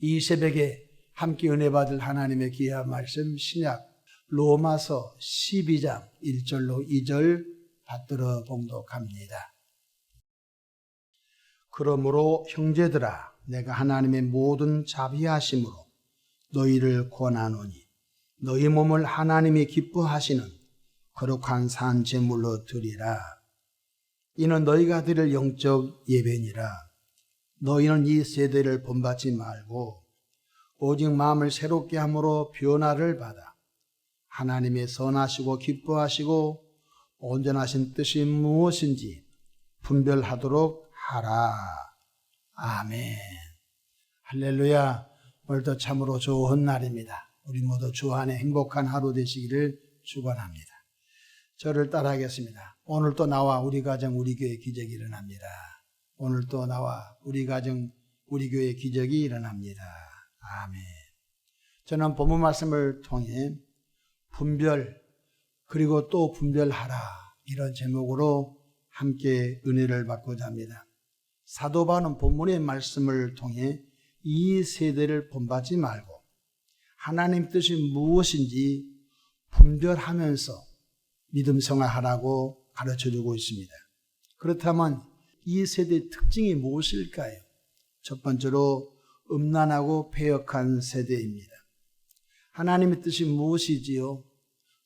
이 새벽에 함께 은혜 받을 하나님의 귀한 말씀 신약 로마서 12장 1절로 2절 받들어 봉독합니다. 그러므로 형제들아 내가 하나님의 모든 자비하심으로 너희를 권하노니 너희 몸을 하나님이 기뻐하시는 거룩한 산 제물로 드리라. 이는 너희가 드릴 영적 예배니라. 너희는 이 세대를 본받지 말고 오직 마음을 새롭게 함으로 변화를 받아 하나님의 선하시고 기뻐하시고 온전하신 뜻이 무엇인지 분별하도록 하라. 아멘. 할렐루야. 오늘도 참으로 좋은 날입니다. 우리 모두 주 안에 행복한 하루 되시기를 축원합니다. 저를 따라하겠습니다. 오늘 또 나와 우리 가정 우리 교회 기적이 일어납니다. 오늘 또 나와 우리 가정 우리 교회 기적이 일어납니다. 아멘. 저는 본문 말씀을 통해 분별 그리고 또 분별하라 이런 제목으로 함께 은혜를 받고자 합니다. 사도 바울은 본문의 말씀을 통해 이 세대를 본받지 말고 하나님 뜻이 무엇인지 분별하면서 믿음 생활하라고 가르쳐주고 있습니다. 그렇다면 이 세대의 특징이 무엇일까요? 첫 번째로 음란하고 패역한 세대입니다. 하나님의 뜻이 무엇이지요?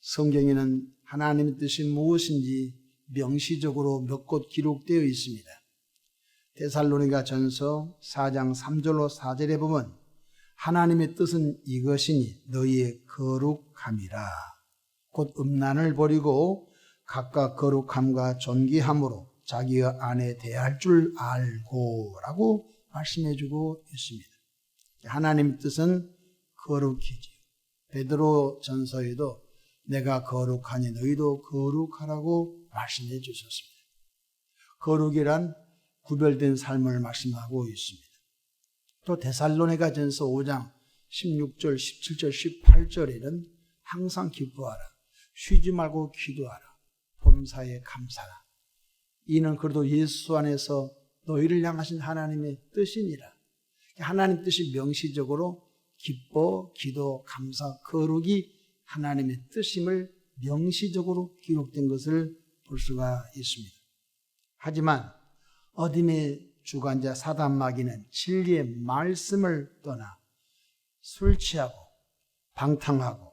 성경에는 하나님의 뜻이 무엇인지 명시적으로 몇 곳 기록되어 있습니다. 데살로니가 전서 4장 3절로 4절에 보면 하나님의 뜻은 이것이니 너희의 거룩함이라. 곧 음란을 버리고 각각 거룩함과 존귀함으로 자기의 아내 대할 줄 알고 라고 말씀해주고 있습니다. 하나님의 뜻은 거룩이지요. 베드로 전서에도 내가 거룩하니 너희도 거룩하라고 말씀해 주셨습니다. 거룩이란 구별된 삶을 말씀하고 있습니다. 또 데살로니가 전서 5장 16절, 17절, 18절에는 항상 기뻐하라. 쉬지 말고 기도하라. 범사에 감사하라. 이는 그래도 예수 안에서 너희를 향하신 하나님의 뜻이니라. 하나님 뜻이 명시적으로 기뻐, 기도, 감사, 거룩이 하나님의 뜻임을 명시적으로 기록된 것을 볼 수가 있습니다. 하지만 어둠의 주관자 사단 마귀는 진리의 말씀을 떠나 술 취하고 방탕하고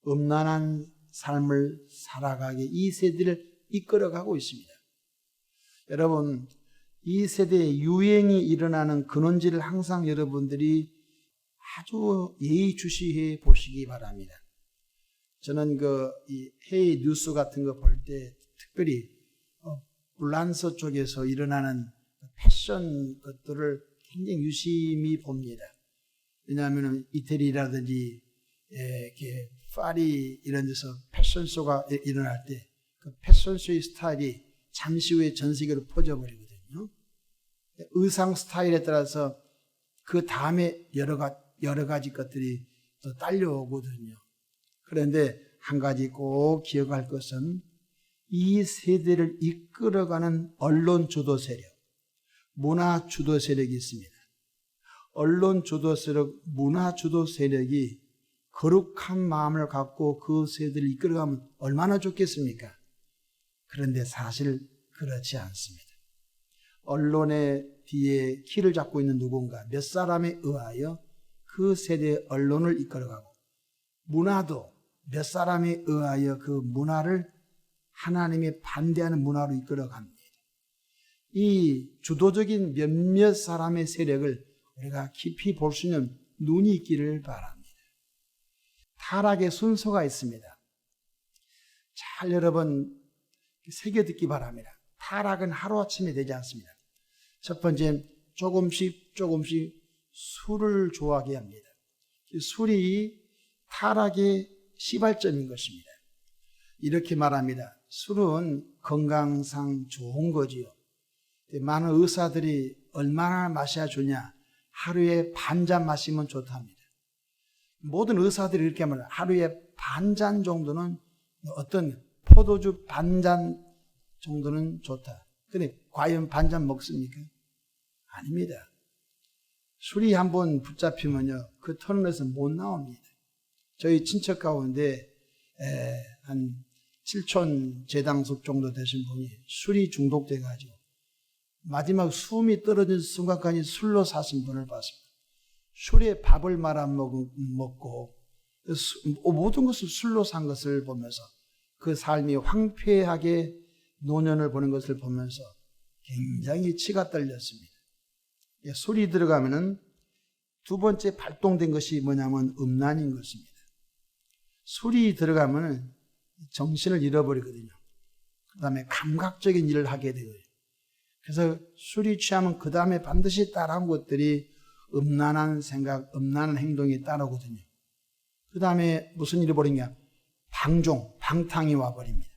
음란한 삶을 살아가게 이 세대를 이끌어가고 있습니다. 여러분, 이 세대에 유행이 일어나는 근원지를 항상 여러분들이 아주 예의주시해 보시기 바랍니다. 저는 이 해외 뉴스 같은 거 볼 때 특별히 불란서 쪽에서 일어나는 패션 것들을 굉장히 유심히 봅니다. 왜냐하면 이태리라든지 이렇게 파리 이런 데서 패션쇼가 일어날 때 그 패션쇼의 스타일이 잠시 후에 전 세계로 퍼져버리거든요. 의상 스타일에 따라서 그 다음에 여러 가지 것들이 또 딸려오거든요. 그런데 한 가지 꼭 기억할 것은 이 세대를 이끌어가는 언론 주도 세력, 문화 주도 세력이 있습니다. 언론 주도 세력, 문화 주도 세력이 거룩한 마음을 갖고 그 세대를 이끌어가면 얼마나 좋겠습니까? 그런데 사실 그렇지 않습니다. 언론의 뒤에 키를 잡고 있는 누군가, 몇 사람에 의하여 그 세대의 언론을 이끌어가고 문화도 몇 사람에 의하여 그 문화를 하나님이 반대하는 문화로 이끌어갑니다. 이 주도적인 몇몇 사람의 세력을 우리가 깊이 볼 수 있는 눈이 있기를 바랍니다. 타락의 순서가 있습니다. 잘 여러분 새겨 듣기 바랍니다. 타락은 하루아침에 되지 않습니다. 첫 번째, 조금씩 술을 좋아하게 합니다. 술이 타락의 시발점인 것입니다. 이렇게 말합니다. 술은 건강상 좋은 거지요. 많은 의사들이 얼마나 마셔야 좋냐? 하루에 반 잔 마시면 좋답니다. 모든 의사들이 이렇게 말합니다. 하루에 반 잔 정도는 어떤 포도주 반 잔 정도는 좋다. 근데 과연 반 잔 먹습니까? 아닙니다. 술이 한번 붙잡히면요, 그 터널에서 못 나옵니다. 저희 친척 가운데 한 7촌 재당석 정도 되신 분이 술이 중독돼가지고 마지막 숨이 떨어진 순간까지 술로 사신 분을 봤습니다. 술에 밥을 말아 먹고 모든 것을 술로 산 것을 보면서 그 삶이 황폐하게 노년을 보는 것을 보면서 굉장히 치가 떨렸습니다. 술이 들어가면은 두 번째 발동된 것이 뭐냐면 음란인 것입니다. 술이 들어가면은 정신을 잃어버리거든요. 그 다음에 감각적인 일을 하게 되고요. 그래서 술이 취하면 그 다음에 반드시 따라온 것들이 음란한 생각, 음란한 행동이 따라오거든요. 그 다음에 무슨 일이 벌이냐? 방탕이 와버립니다.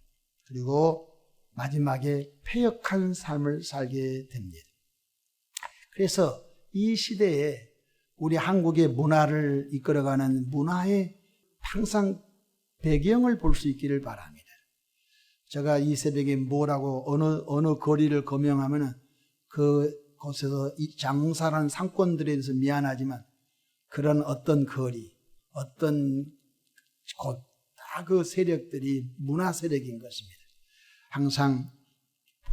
그리고 마지막에 패역한 삶을 살게 됩니다. 그래서 이 시대에 우리 한국의 문화를 이끌어가는 문화의 항상 배경을 볼 수 있기를 바랍니다. 제가 이 새벽에 뭐라고 어느 거리를 거명하면은 그곳에서 이 장사라는 상권들에 대해서 미안하지만 그런 어떤 거리, 어떤 곳, 다 그 세력들이 문화 세력인 것입니다. 항상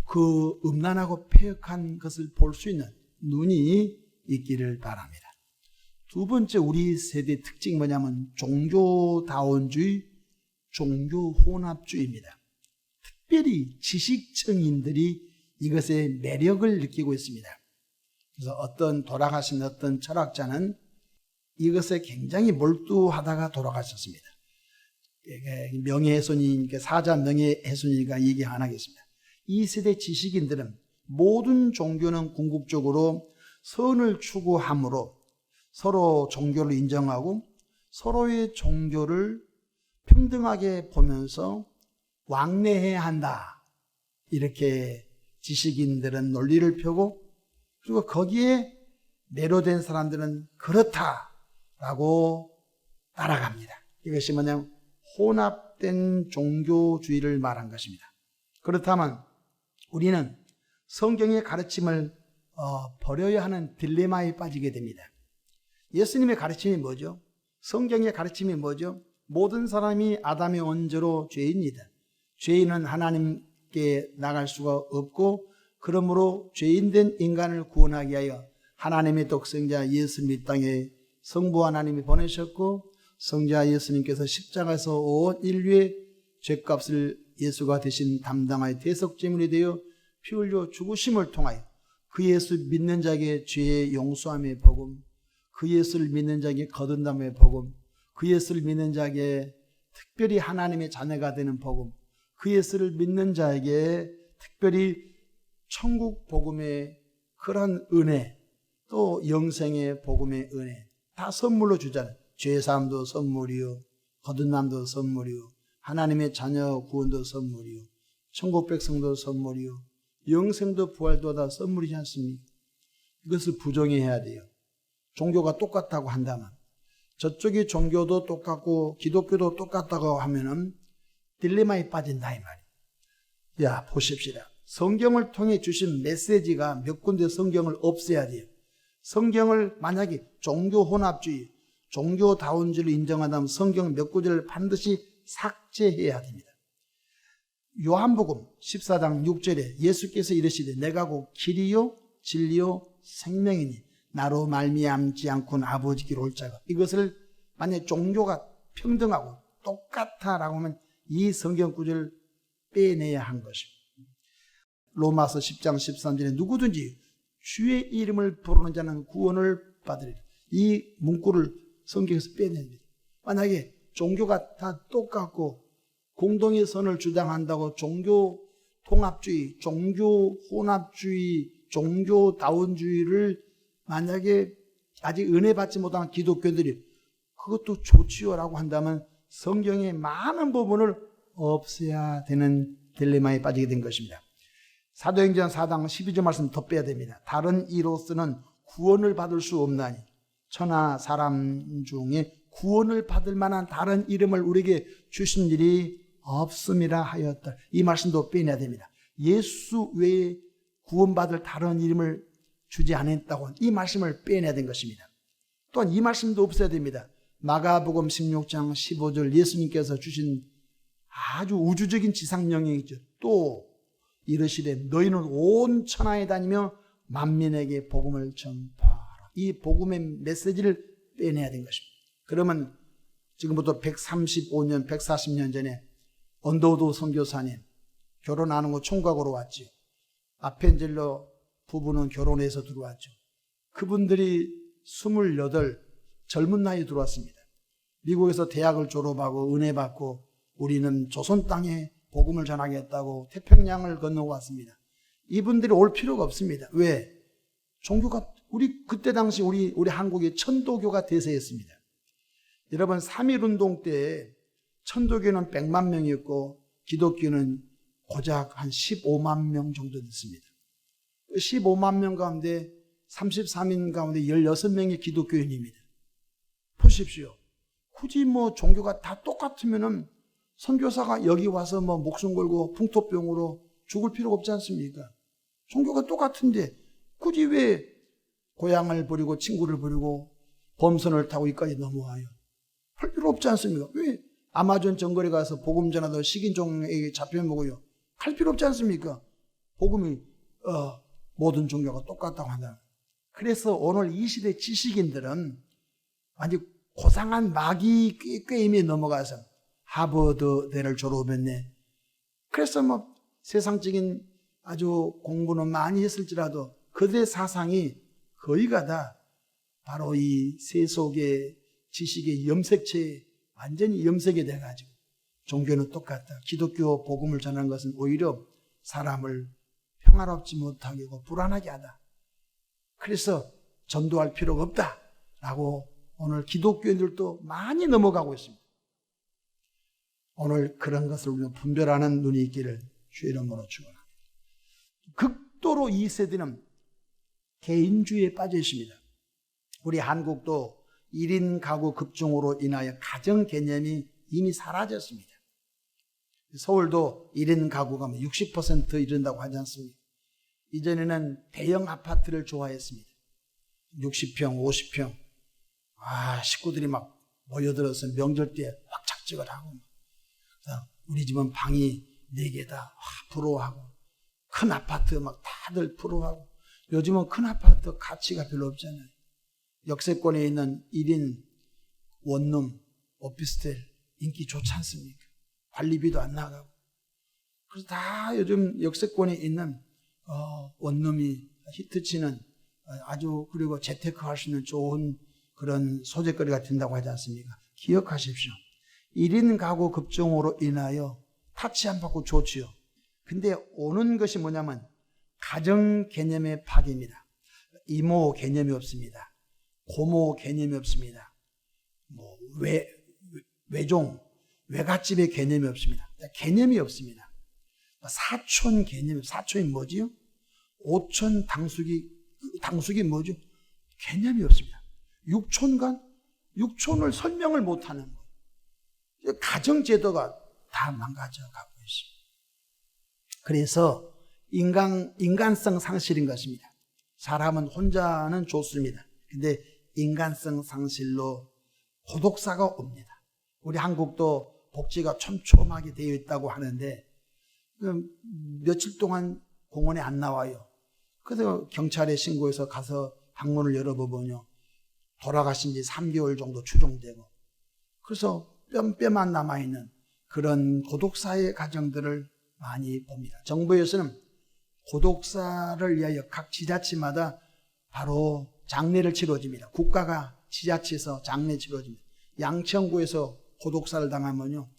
그 음란하고 패역한 것을 볼 수 있는 눈이 있기를 바랍니다. 두 번째 우리 세대의 특징이 뭐냐면 종교다원주의, 종교혼합주의입니다. 특별히 지식층인들이 이것의 매력을 느끼고 있습니다. 그래서 돌아가신 어떤 철학자는 이것에 굉장히 몰두하다가 돌아가셨습니다. 명예훼손이니까 사자 명예훼손이니까 얘기 안 하겠습니다. 이 세대 지식인들은 모든 종교는 궁극적으로 선을 추구함으로 서로 종교를 인정하고 서로의 종교를 평등하게 보면서 왕래해야 한다. 이렇게 지식인들은 논리를 펴고 그리고 거기에 매료된 사람들은 그렇다라고 따라갑니다. 이것이 뭐냐면 혼합된 종교주의를 말한 것입니다. 그렇다면 우리는 성경의 가르침을 버려야 하는 딜레마에 빠지게 됩니다. 예수님의 가르침이 뭐죠? 성경의 가르침이 뭐죠? 모든 사람이 아담의 원죄로 죄인이다. 죄인은 하나님께 나갈 수가 없고 그러므로 죄인된 인간을 구원하기 위하여 하나님의 독생자 예수님 이 땅에 성부 하나님이 보내셨고 성자 예수님께서 십자가에서 온 인류의 죄값을 예수가 대신 담당하여 대속제물이 되어 피 흘려 죽으심을 통하여 그 예수 믿는 자에게 죄의 용서함의 복음, 그 예수를 믿는 자에게 거듭남의 복음, 그 예수를 믿는 자에게 특별히 하나님의 자녀가 되는 복음, 그 예수를 믿는 자에게 특별히 천국 복음의 그런 은혜, 또 영생의 복음의 은혜 다 선물로 주잖아요. 죄사함도 선물이요, 거듭남도 선물이요, 하나님의 자녀 구원도 선물이요, 천국 백성도 선물이요, 영생도 부활도 다 선물이지 않습니까? 이것을 부정해야 돼요. 종교가 똑같다고 한다면 저쪽이 종교도 똑같고 기독교도 똑같다고 하면은 딜레마에 빠진다 이 말이에요. 야 보십시다. 성경을 통해 주신 메시지가 몇 군데 성경을 없애야 돼요. 성경을 만약에 종교 혼합주의, 종교다원주의를 인정한다면 성경 몇 구절을 반드시 삭제해야 됩니다. 요한복음 14장 6절에 예수께서 이르시되 내가 곧 길이요 진리요 생명이니 나로 말미암지 않고는 아버지께로 올 자가. 이것을 만약에 종교가 평등하고 똑같다라고 하면 이 성경 구절을 빼내야 한 것입니다. 로마서 10장 13절에 누구든지 주의 이름을 부르는 자는 구원을 받으리라. 이 문구를 성경에서 빼냅니다. 만약에 종교가 다 똑같고 공동의 선을 주장한다고 종교 통합주의, 종교 혼합주의, 종교다원주의를 만약에 아직 은혜 받지 못한 기독교들이 그것도 좋지요라고 한다면 성경의 많은 부분을 없애야 되는 딜레마에 빠지게 된 것입니다. 사도행전 4장 12절 말씀 더 빼야 됩니다. 다른 이로서는 구원을 받을 수 없나니 천하 사람 중에 구원을 받을 만한 다른 이름을 우리에게 주신 일이 없음이라 하였다. 이 말씀도 빼내야 됩니다. 예수 외에 구원받을 다른 이름을 주지 않았다고 이 말씀을 빼내야 된 것입니다. 또한 이 말씀도 없어야 됩니다. 마가복음 16장 15절 예수님께서 주신 아주 우주적인 지상명령이죠. 또 이르시되 너희는 온 천하에 다니며 만민에게 복음을 전파하라. 이 복음의 메시지를 빼내야 된 것입니다. 그러면 지금부터 135년, 140년 전에 언더우드 선교사님 결혼하는 거 총각으로 왔죠. 아펜젤러 부부는 결혼해서 들어왔죠. 그분들이 28 젊은 나이에 들어왔습니다. 미국에서 대학을 졸업하고 은혜 받고 우리는 조선 땅에 복음을 전하겠다고 태평양을 건너왔습니다. 이분들이 올 필요가 없습니다. 왜? 종교가 우리 그때 당시 우리 한국이 천도교가 대세였습니다. 여러분 3.1운동 때 천도교는 100만 명이었고 기독교는 고작 한 15만 명 정도 됐습니다. 15만 명 가운데 33인 가운데 16명이 기독교인입니다. 보십시오. 굳이 종교가 다 똑같으면은 선교사가 여기 와서 목숨 걸고 풍토병으로 죽을 필요가 없지 않습니까? 종교가 똑같은데 굳이 왜 고향을 버리고 친구를 버리고 범선을 타고 여기까지 넘어와요? 할 필요 없지 않습니까? 왜 아마존 정글에 가서 복음 전하다 식인종에게 잡혀먹어요? 할 필요 없지 않습니까? 복음이 모든 종교가 똑같다고 한다. 그래서 오늘 이 시대 지식인들은 아주 고상한 마귀 꾀임에 넘어가서 하버드대를 졸업했네. 그래서 세상적인 아주 공부는 많이 했을지라도 그들의 사상이 거의가 다 바로 이 세속의 지식의 염색체에 완전히 염색이 돼가지고 종교는 똑같다. 기독교 복음을 전하는 것은 오히려 사람을 평화롭지 못하게 하고 불안하게 하다. 그래서 전도할 필요가 없다라고 오늘 기독교인들도 많이 넘어가고 있습니다. 오늘 그런 것을 우리가 분별하는 눈이 있기를 주의 이름으로 축원합니다. 극도로 2세대는 개인주의에 빠져 있습니다. 우리 한국도 1인 가구 급증으로 인하여 가정 개념이 이미 사라졌습니다. 서울도 1인 가구가 60% 이른다고 하지 않습니까? 이전에는 대형 아파트를 좋아했습니다. 60평, 50평. 식구들이 막 모여들어서 명절 때 확 착적을 하고. 우리 집은 방이 4개다. 부러워하고. 큰 아파트 막 다들 부러워하고. 요즘은 큰 아파트 가치가 별로 없잖아요. 역세권에 있는 1인 원룸, 오피스텔 인기 좋지 않습니까? 관리비도 안 나가고. 그래서 다 요즘 역세권에 있는 원룸이 히트치는 아주 그리고 재테크할 수 있는 좋은 그런 소재거리가 된다고 하지 않습니까? 기억하십시오. 1인 가구 급증으로 인하여 타치 안 받고 좋지요. 근데 오는 것이 뭐냐면 가정 개념의 파괴입니다. 이모 개념이 없습니다. 고모 개념이 없습니다. 외종, 외갓집의 개념이 없습니다. 개념이 없습니다. 사촌 개념이, 사촌이 뭐지요? 오촌 당숙이 뭐죠? 개념이 없습니다. 육촌간? 육촌을 설명을 못하는 거예요. 가정제도가 다 망가져 가고 있습니다. 그래서 인간성 상실인 것입니다. 사람은 혼자는 좋습니다. 근데 인간성 상실로 고독사가 옵니다. 우리 한국도 복지가 촘촘하게 되어 있다고 하는데 며칠 동안 공원에 안 나와요. 그래서 경찰에 신고해서 가서 방문을 열어보면요. 돌아가신 지 3개월 정도 추정되고 그래서 뼈만 남아있는 그런 고독사의 가정들을 많이 봅니다. 정부에서는 고독사를 위하여 각 지자체마다 바로 장례를 치러집니다. 국가가 지자체에서 장례 치러집니다. 양천구에서 고독사를 당하면요.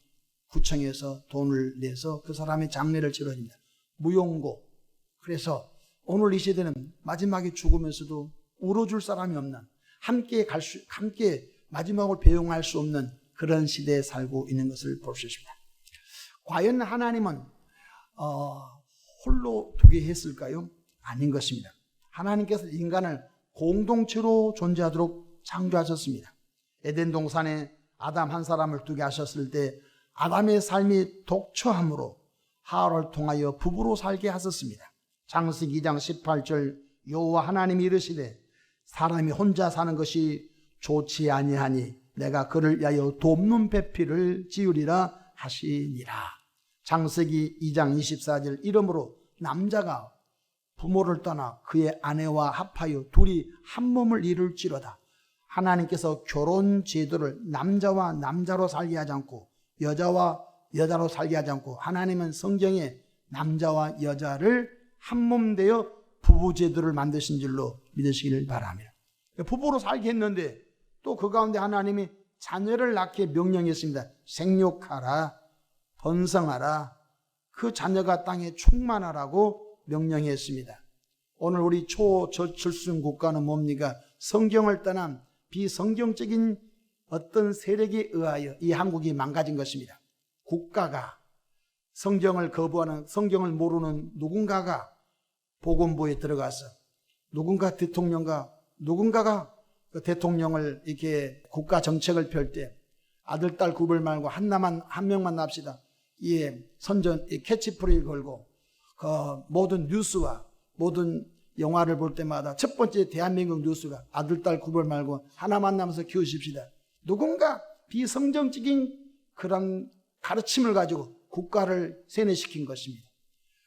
구청에서 돈을 내서 그 사람의 장례를 치러집니다. 무용고. 그래서 오늘 이 시대는 마지막에 죽으면서도 울어줄 사람이 없는 함께 마지막을 배웅할 수 없는 그런 시대에 살고 있는 것을 볼 수 있습니다. 과연 하나님은 홀로 두게 했을까요? 아닌 것입니다. 하나님께서 인간을 공동체로 존재하도록 창조하셨습니다. 에덴 동산에 아담 한 사람을 두게 하셨을 때 아담의 삶이 독처함으로 하와를 통하여 부부로 살게 하셨습니다. 창세기 2장 18절 여호와 하나님이 이르시되 사람이 혼자 사는 것이 좋지 아니하니 내가 그를 위하여 돕는 배필을 지으리라 하시니라. 창세기 2장 24절 이러므로 남자가 부모를 떠나 그의 아내와 합하여 둘이 한 몸을 이룰지로다. 하나님께서 결혼 제도를 남자와 남자로 살게 하지 않고 여자와 여자로 살게 하지 않고 하나님은 성경에 남자와 여자를 한 몸 되어 부부 제도를 만드신 줄로 믿으시기를 바랍니다. 부부로 살게 했는데 또 그 가운데 하나님이 자녀를 낳게 명령했습니다. 생육하라, 번성하라, 그 자녀가 땅에 충만하라고 명령했습니다. 오늘 우리 초저출생 국가는 뭡니까? 성경을 떠난 비성경적인 어떤 세력에 의하여 이 한국이 망가진 것입니다. 국가가 성경을 거부하는, 성경을 모르는 누군가가 보건부에 들어가서 누군가가 그 대통령을 이렇게 국가 정책을 펼 때 아들, 딸 구별 말고 한 명만 납시다. 이 선전, 이 캐치프레이를 걸고 그 모든 뉴스와 모든 영화를 볼 때마다 첫 번째 대한민국 뉴스가 아들, 딸 구별 말고 하나만 남아서 키우십시다. 누군가 비성경적인 그런 가르침을 가지고 국가를 세뇌시킨 것입니다.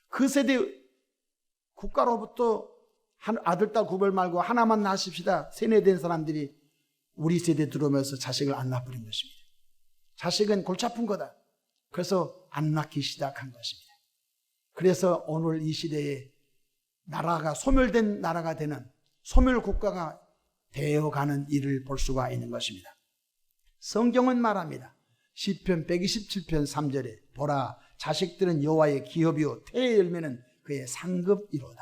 그 세대 국가로부터 아들, 딸 구별 말고 하나만 낳으십시다 세뇌된 사람들이 우리 세대에 들어오면서 자식을 안 낳아버린 것입니다. 자식은 골치 아픈 거다. 그래서 안 낳기 시작한 것입니다. 그래서 오늘 이 시대에 나라가 소멸된 나라가 되는 소멸 국가가 되어가는 일을 볼 수가 있는 것입니다. 성경은 말합니다. 시편 127편 3절에 보라 자식들은 여호와의 기업이요 태의 열매는 그의 상급이로다.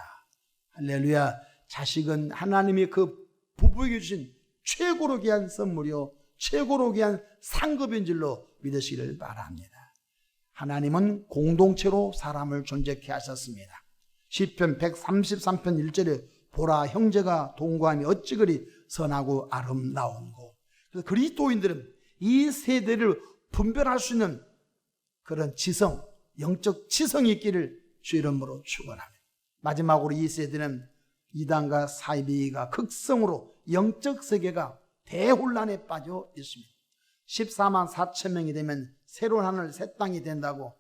할렐루야. 자식은 하나님이 그 부부에게 주신 최고로 귀한 선물이요 최고로 귀한 상급인 줄로 믿으시기를 바랍니다. 하나님은 공동체로 사람을 존재케 하셨습니다. 시편 133편 1절에 보라 형제가 동거함이 어찌 그리 선하고 아름다운고. 그래서 그리스도인들은 이 세대를 분별할 수 있는 그런 지성, 영적 지성이 있기를 주 이름으로 축원합니다. 마지막으로 이 세대는 이단과 사이비가 극성으로 영적 세계가 대혼란에 빠져 있습니다. 14만 4천 명이 되면 새로운 하늘 새 땅이 된다고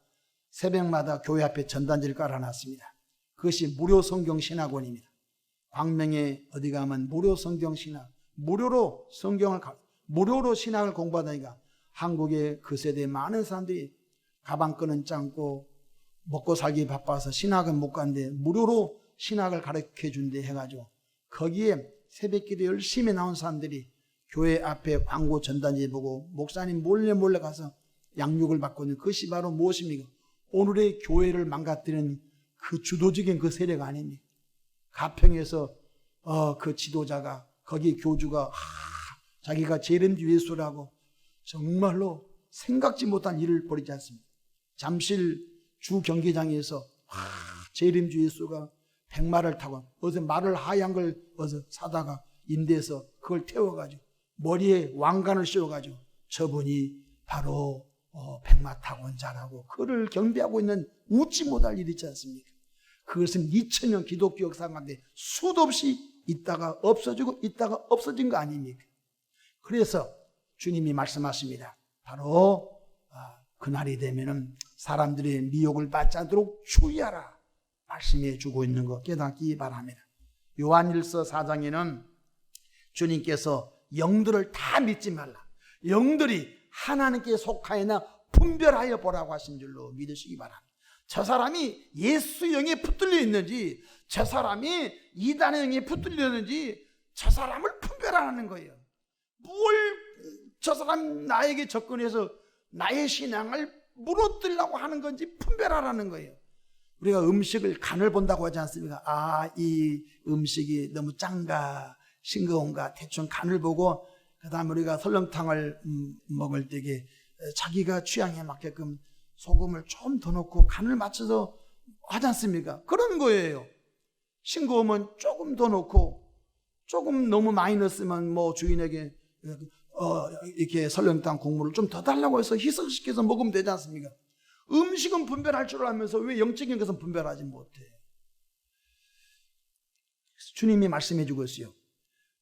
새벽마다 교회 앞에 전단지를 깔아놨습니다. 그것이 무료 성경 신학원입니다. 광명에 어디 가면 무료 성경 신학, 무료로 신학을 공부하다니까 한국의 그 세대에 많은 사람들이 가방끈은 짧고 먹고 살기 바빠서 신학은 못 갔는데 무료로 신학을 가르쳐 준대 해가지고 거기에 새벽기도 열심히 나온 사람들이 교회 앞에 광고 전단지 보고 목사님 몰래 가서 양육을 받고 있는 그것이 바로 무엇입니까? 오늘의 교회를 망가뜨리는 그 주도적인 그 세력 아닙니까? 가평에서 그 지도자가 거기 교주가 자기가 재림주 예수라고 정말로 생각지 못한 일을 벌이지 않습니다. 잠실 주 경기장에서 재림주 예수가 백마를 타고 어디서 말을 하얀 걸 어디서 사다가 임대해서 그걸 태워가지고 머리에 왕관을 씌워가지고 저분이 바로 백마 타고 온 자라고 그를 경배하고 있는 웃지 못할 일이 있지 않습니까? 그것은 2000년 기독교 역사 가운데 수도 없이 있다가 없어지고 있다가 없어진 거 아닙니까? 그래서 주님이 말씀하십니다. 바로 그날이 되면은 사람들의 미혹을 받지 않도록 주의하라 말씀해 주고 있는 거 깨닫기 바랍니다. 요한일서 4장에는 주님께서 영들을 다 믿지 말라. 영들이 하나님께 속하여나 분별하여 보라고 하신 줄로 믿으시기 바랍니다. 저 사람이 예수 영에 붙들려 있는지 저 사람이 이단의 영에 붙들려 있는지 저 사람을 분별하는 거예요. 뭘 저 사람 나에게 접근해서 나의 신앙을 무너뜨리려고 하는 건지 분별하라는 거예요. 우리가 음식을 간을 본다고 하지 않습니까? 이 음식이 너무 짠가 싱거운가 대충 간을 보고 그 다음에 우리가 설렁탕을 먹을 때에 자기가 취향에 맞게끔 소금을 좀 더 넣고 간을 맞춰서 하지 않습니까? 그런 거예요. 싱거우면 조금 더 넣고 조금 너무 많이 넣었으면 뭐 주인에게 이렇게 설렁탕 국물을 좀 더 달라고 해서 희석시켜서 먹으면 되지 않습니까? 음식은 분별할 줄 알면서 왜 영적인 것은 분별하지 못해? 주님이 말씀해 주고 있어요.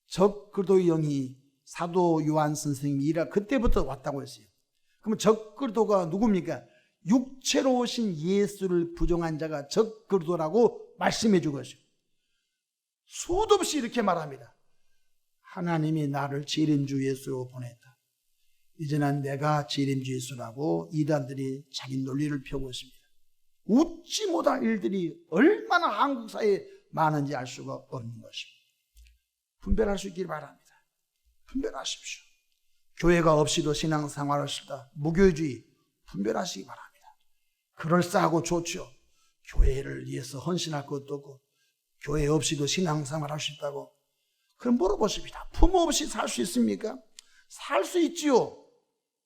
적그리스도의 영이 사도 요한 선생님이 일할 그때부터 왔다고 했어요. 그러면 적그리스도가 누굽니까? 육체로 오신 예수를 부정한 자가 적그리스도라고 말씀해 주고 있어요. 수도 없이 이렇게 말합니다. 하나님이 나를 재림주 예수로 보냈다. 이제는 내가 재림주 예수라고 이단들이 자기 논리를 펴고 있습니다. 웃지 못할 일들이 얼마나 한국 사회에 많은지 알 수가 없는 것입니다. 분별할 수 있길 바랍니다. 분별하십시오. 교회가 없이도 신앙생활할 수 있다. 무교주의 분별하시기 바랍니다. 그럴싸하고 좋죠. 교회를 위해서 헌신할 것도 없고 교회 없이도 신앙생활 할 수 있다고. 그럼 물어보십니다. 부모 없이 살 수 있습니까? 살 수 있지요.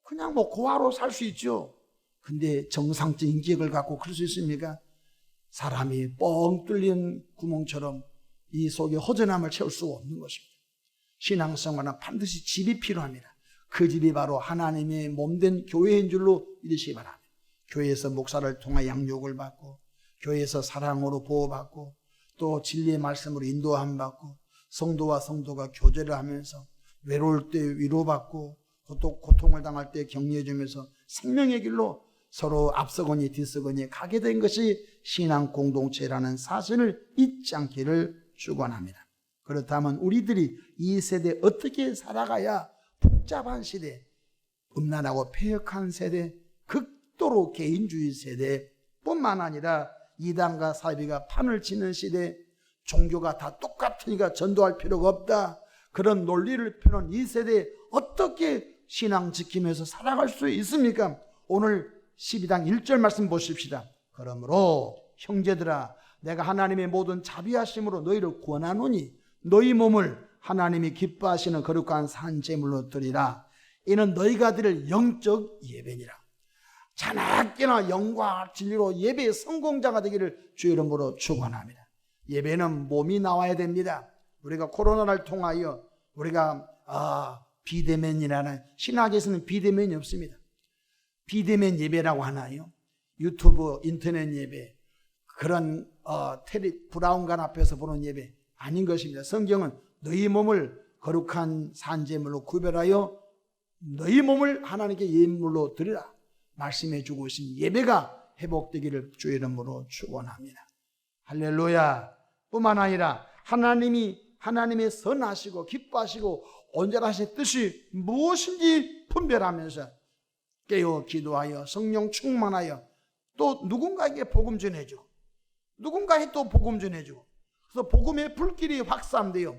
그냥 고아로 살 수 있죠. 근데 정상적인 인격을 갖고 그럴 수 있습니까? 사람이 뻥 뚫린 구멍처럼 이 속에 허전함을 채울 수가 없는 것입니다. 신앙생활은 반드시 집이 필요합니다. 그 집이 바로 하나님의 몸된 교회인 줄로 믿으시기 바랍니다. 교회에서 목사를 통해 양육을 받고 교회에서 사랑으로 보호받고 또 진리의 말씀으로 인도함 받고 성도와 성도가 교제를 하면서 외로울 때 위로받고 또 고통을 당할 때 격려해 주면서 생명의 길로 서로 앞서거니 뒤서거니 가게 된 것이 신앙 공동체라는 사실을 잊지 않기를 축원합니다. 그렇다면 우리들이 이 세대에 어떻게 살아가야 복잡한 시대, 음란하고 폐역한 세대, 극도로 개인주의 세대뿐만 아니라 이단과 사이비가 판을 치는 시대, 종교가 다 똑같으니까 전도할 필요가 없다, 그런 논리를 펴는 이 세대에 어떻게 신앙 지키면서 살아갈 수 있습니까? 오늘 12장 1절 말씀 보십시다. 그러므로 형제들아 내가 하나님의 모든 자비하심으로 너희를 권하노니 너희 몸을 하나님이 기뻐하시는 거룩한 산 제물로 드리라. 이는 너희가 드릴 영적 예배니라. 자나깨나 영과 진리로 예배의 성공자가 되기를 주의 이름으로 축원합니다. 예배는 몸이 나와야 됩니다. 우리가 코로나를 통하여 우리가 비대면이라는, 신학에서는 비대면이 없습니다. 비대면 예배라고 하나요? 유튜브, 인터넷 예배, 그런 브라운관 앞에서 보는 예배 아닌 것입니다. 성경은 너희 몸을 거룩한 산제물로 구별하여 너희 몸을 하나님께 예물로 드리라 말씀해 주고 있으니 예배가 회복되기를 주의 이름으로 축원합니다. 할렐루야. 뿐만 아니라 하나님의 선하시고 기뻐하시고 온전하신 뜻이 무엇인지 분별하면서 깨어 기도하여 성령 충만하여 또 누군가에게 복음 전해주고 누군가에 또 복음 전해주고, 그래서 복음의 불길이 확산되어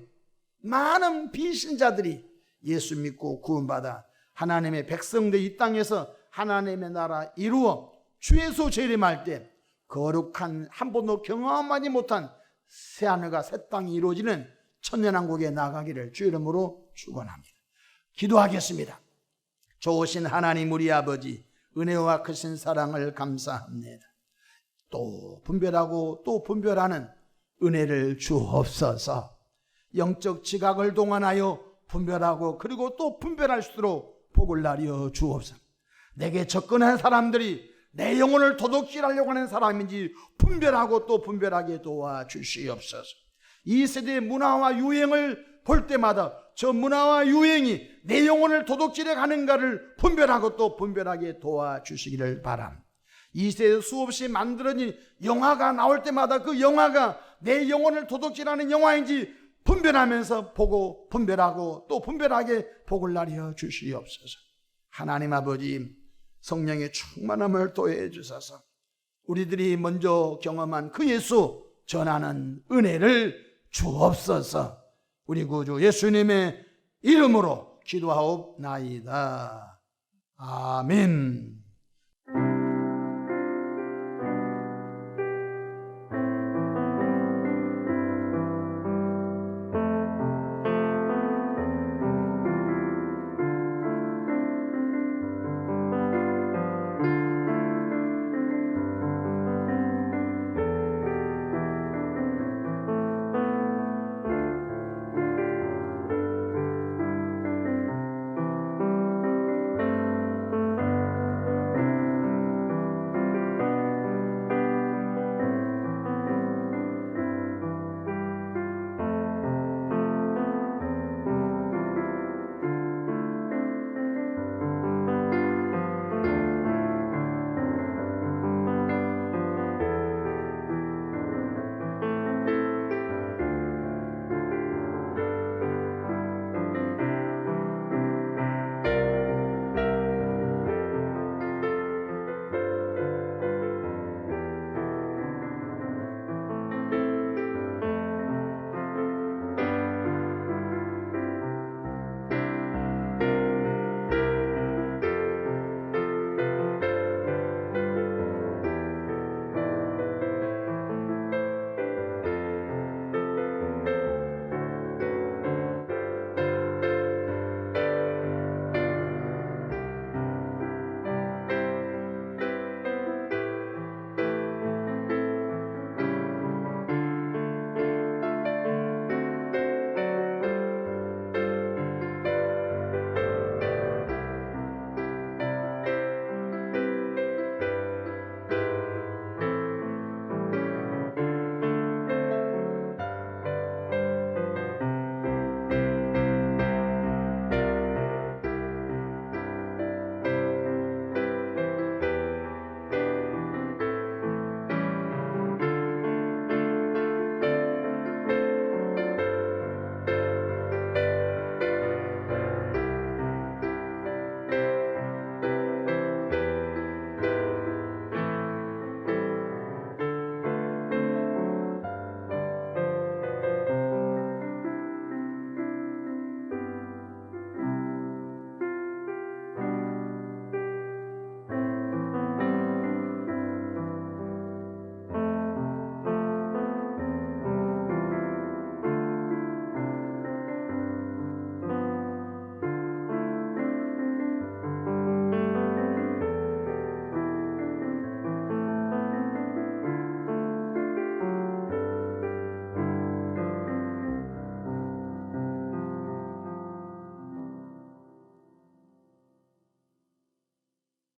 많은 비신자들이 예수 믿고 구원받아 하나님의 백성들 이 땅에서 하나님의 나라 이루어 주 예수 재림할 때 거룩한 한 번도 경험하지 못한 새하늘과 새 땅이 이루어지는 천년왕국에 나가기를 주 이름으로 축원합니다. 기도하겠습니다. 좋으신 하나님 우리 아버지, 은혜와 크신 사랑을 감사합니다. 또 분별하고 또 분별하는 은혜를 주옵소서. 영적 지각을 동원하여 분별하고 그리고 또 분별할수록 복을 나려 주옵소서. 내게 접근한 사람들이 내 영혼을 도둑질하려고 하는 사람인지 분별하고 또 분별하게 도와주시옵소서. 이 세대의 문화와 유행을 볼 때마다 저 문화와 유행이 내 영혼을 도둑질해 가는가를 분별하고 또 분별하게 도와주시기를 바랍니다. 이 세대 수없이 만들어진 영화가 나올 때마다 그 영화가 내 영혼을 도둑질하는 영화인지 분별하면서 보고 분별하고 또 분별하게 복을 나려 주시옵소서. 하나님 아버지, 성령의 충만함을 더해 주셔서 우리들이 먼저 경험한 그 예수 전하는 은혜를 주옵소서. 우리 구주 예수님의 이름으로 기도하옵나이다. 아멘.